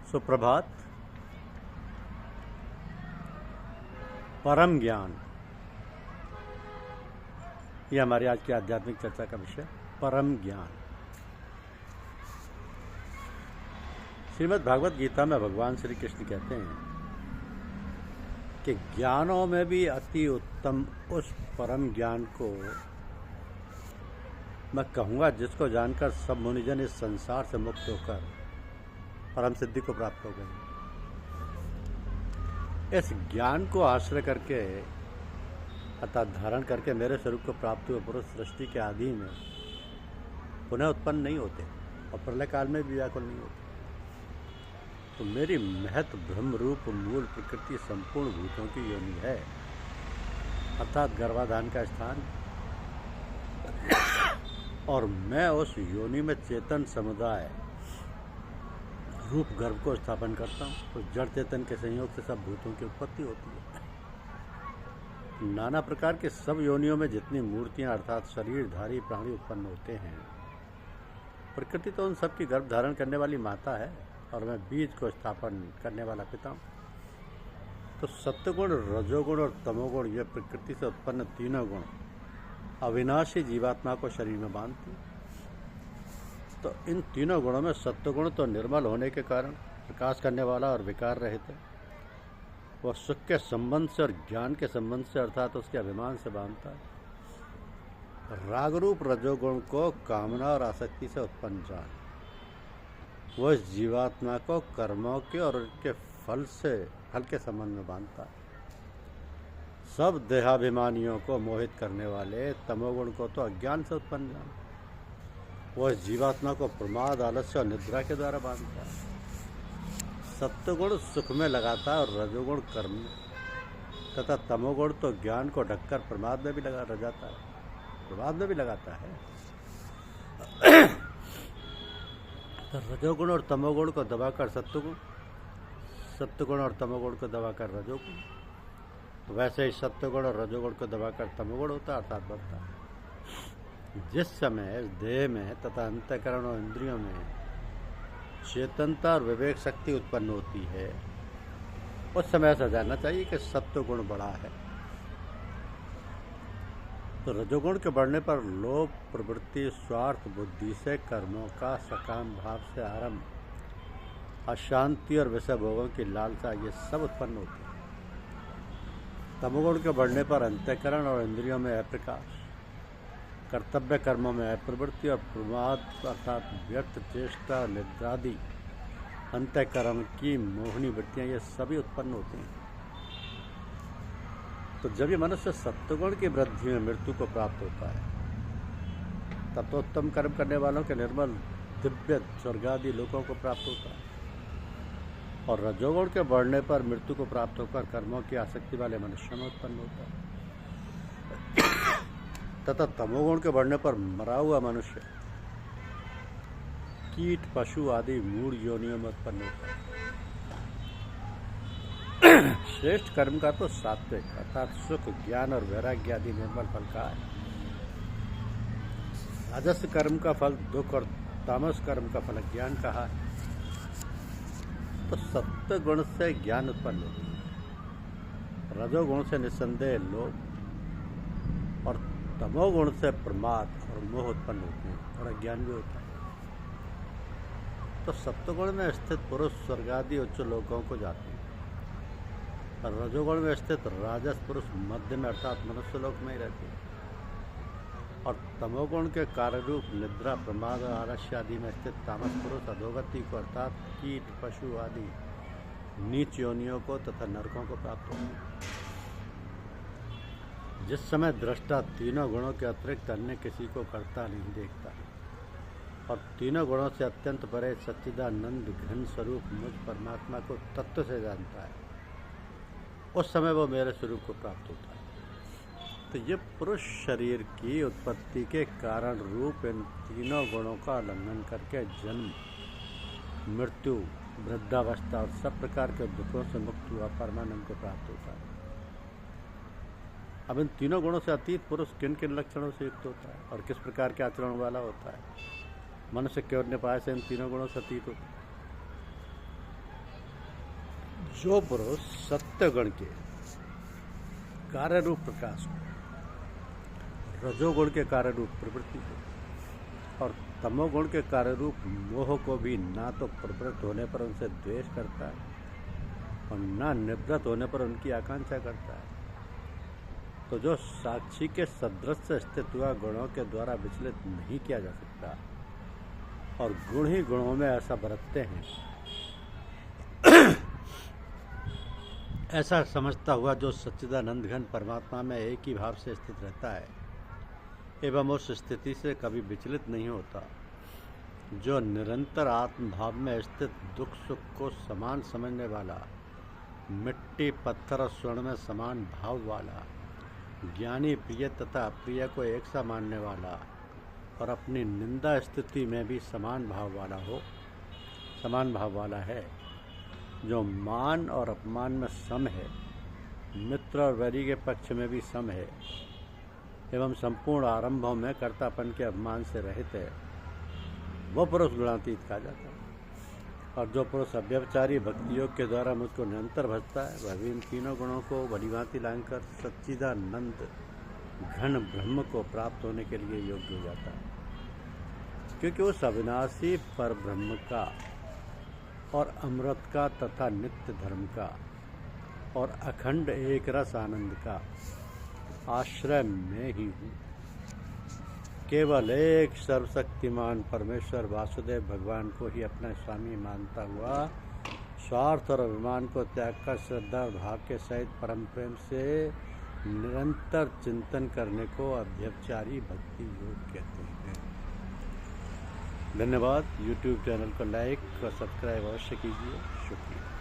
सुप्रभात। परम ज्ञान, यह हमारी आज की आध्यात्मिक चर्चा का विषय। परम ज्ञान। श्रीमद् भागवत गीता में भगवान श्री कृष्ण कहते हैं कि ज्ञानों में भी अति उत्तम उस परम ज्ञान को मैं कहूँगा जिसको जानकर सब मुनिजन इस संसार से मुक्त होकर परम सिद्धि को प्राप्त हो गए। इस ज्ञान को आश्रय करके अर्थात धारण करके मेरे स्वरूप को प्राप्त हुए पुरुष सृष्टि के आदि में पुनः उत्पन्न नहीं होते और प्रलय काल में भी व्याकुल नहीं होते। तो मेरी महत ब्रह्म रूप मूल प्रकृति संपूर्ण भूतों की योनि है, अर्थात गर्भाधान का स्थान, और मैं उस योनि में चेतन समुदाय रूप गर्भ को स्थापन करता हूँ। तो जड़ चेतन के संयोग से सब भूतों की उत्पत्ति होती है। नाना प्रकार के सब योनियों में जितनी मूर्तियाँ अर्थात शरीरधारी प्राणी उत्पन्न होते हैं, प्रकृति तो उन सब की गर्भ धारण करने वाली माता है और मैं बीज को स्थापन करने वाला पिता हूँ। तो सत्वगुण, रजोगुण और तमोगुण, ये प्रकृति से उत्पन्न तीनों गुण अविनाशी जीवात्मा को शरीर में बांधती। तो इन तीनों गुणों में सत्वगुण तो निर्मल होने के कारण प्रकाश करने वाला और विकार रहित है। वह सुख के संबंध से और ज्ञान के संबंध से अर्थात उसके अभिमान से बांधता है। रागरूप रजोगुण को कामना और आसक्ति से उत्पन्न जान वह इस जीवात्मा को कर्मों के और उनके फल के संबंध में बांधता है। सब देहाभिमानियों को मोहित करने वाले तमोगुण को तो अज्ञान से उत्पन्न जान वह इस जीवात्मा को प्रमाद, आलस्य और निद्रा के द्वारा बांधता है। सत्वगुण सुख में लगाता है और रजोगुण कर्म में, तथा तमोगुण तो ज्ञान को ढककर प्रमाद में भी लगाता है। तो रजोगुण और तमोगुण को दबाकर सत्वगुण और तमोगुण को दबाकर रजोगुण, तो वैसे ही सत्वगुण और रजोगुण को दबाकर तमोगुण होता है अर्थात बढ़ता है। जिस समय देह में तथा अंतःकरण और इंद्रियों में चेतनता और विवेक शक्ति उत्पन्न होती है, उस समय ऐसा जानना चाहिए कि सत्वगुण बढ़ा है। तो रजोगुण के बढ़ने पर लोभ, प्रवृत्ति, स्वार्थ बुद्धि से कर्मों का सकाम भाव से आरंभ, अशांति और विषय भोगों की लालसा, ये सब उत्पन्न होती है। तमोगुण के बढ़ने पर अंतःकरण और इंद्रियों में अप्रकाश, कर्तव्य कर्मों में अप्रवृत्ति और प्रमाद अर्थात व्यर्थ चेष्टा, निद्रादि, अंतःकरण की मोहनी वृत्तियाँ, ये सभी उत्पन्न होती हैं। तो जब ये मनुष्य सत्वगुण की वृद्धि में मृत्यु को प्राप्त होता है, तब तो उत्तम कर्म करने वालों के निर्मल दिव्य स्वर्गादि लोकों को प्राप्त होता है। और रजोगुण के बढ़ने पर मृत्यु को प्राप्त होकर कर्मों की आसक्ति वाले मनुष्यों में उत्पन्न होता है। तथा तमोगुण के बढ़ने पर मरा हुआ मनुष्य कीट, पशु आदि मूढ़ योनियों में उत्पन्न होता है। श्रेष्ठ कर्म का तो सात्विक अर्थात सुख, ज्ञान और वैराग्य आदि निर्मल फल का है। राजस कर्म का फल दुख और तामस कर्म का फल ज्ञान कहा है। तो सत्व गुण से ज्ञान उत्पन्न होता है, रजोगुण से निस्संदेह लोभ और तमोगुण से प्रमाद और मोह उत्पन्न होते हैं और अज्ञान भी होता है। तो सत्वगुण में स्थित पुरुष स्वर्गादि उच्च लोकों को जाते हैं और रजोगुण में स्थित राजस पुरुष मध्य में अर्थात मनुष्य लोक में ही रहते हैं। और तमोगुण के कार्यरूप निद्रा, प्रमाद और आलस्य आदि में स्थित तामस पुरुष अधोगति को अर्थात कीट, पशु आदि नीच योनियों को तथा नरकों को प्राप्त होते हैं। जिस समय दृष्टा तीनों गुणों के अतिरिक्त अन्य किसी को करता नहीं देखता और तीनों गुणों से अत्यंत परे सच्चिदानंद घन स्वरूप मुझ परमात्मा को तत्व से जानता है, उस समय वो मेरे स्वरूप को प्राप्त होता है। तो ये पुरुष शरीर की उत्पत्ति के कारण रूप इन तीनों गुणों का उल्लंघन करके जन्म, मृत्यु, वृद्धावस्था और सब प्रकार के दुखों से मुक्त हुआ परमानंद को प्राप्त होता है। अब इन तीनों गुणों से अतीत पुरुष किन किन लक्षणों से युक्त होता है और किस प्रकार के आचरण वाला होता है? मनुष्य केवल निपाय से इन तीनों गुणों से अतीत होता है। जो पुरुष सत्यगुण के कार्य रूप प्रकाश को, रजोगुण के कार्य रूप प्रवृत्ति को और तमोगुण के कार्य रूप मोह को भी ना तो प्रवृत्त होने पर उनसे द्वेष करता है और ना निवृत्त होने पर उनकी आकांक्षा करता है, तो जो साक्षी के सदृश स्थित हुआ गुणों के द्वारा विचलित नहीं किया जा सकता और गुण ही गुणों में ऐसा बरतते हैं, ऐसा समझता हुआ जो सच्चिदानंद घन परमात्मा में एक ही भाव से स्थित रहता है एवं उस स्थिति से कभी विचलित नहीं होता, जो निरंतर आत्म भाव में स्थित दुख सुख को समान समझने वाला, मिट्टी पत्थर और स्वर्ण में समान भाव वाला, ज्ञानी प्रिय तथा अप्रिय को एक सा मानने वाला और अपनी निंदा स्थिति में भी समान भाव वाला है, जो मान और अपमान में सम है, मित्र और वैरी के पक्ष में भी सम है एवं संपूर्ण आरंभों में कर्तापन के अभिमान से रहित है, वो पुरुष गुणातीत कहा जाता है। और जो पुरुष अव्यभिचारी भक्ति योग के द्वारा मुझको निरंतर भजता है, वह भी इन तीनों गुणों को भलीभांति लांघकर सच्चिदानंद घन ब्रह्म को प्राप्त होने के लिए योग्य हो जाता है, क्योंकि उस अविनाशी पर ब्रह्म का और अमृत का तथा नित्य धर्म का और अखंड एक रस आनंद का आश्रय में ही हूँ। केवल एक सर्वशक्तिमान परमेश्वर वासुदेव भगवान को ही अपना स्वामी मानता हुआ स्वार्थ और अभिमान को त्याग कर श्रद्धा और भाव के सहित परम प्रेम से निरंतर चिंतन करने को अव्यभिचारी भक्ति योग कहते हैं। धन्यवाद। YouTube चैनल को लाइक और सब्सक्राइब अवश्य कीजिए। शुक्रिया।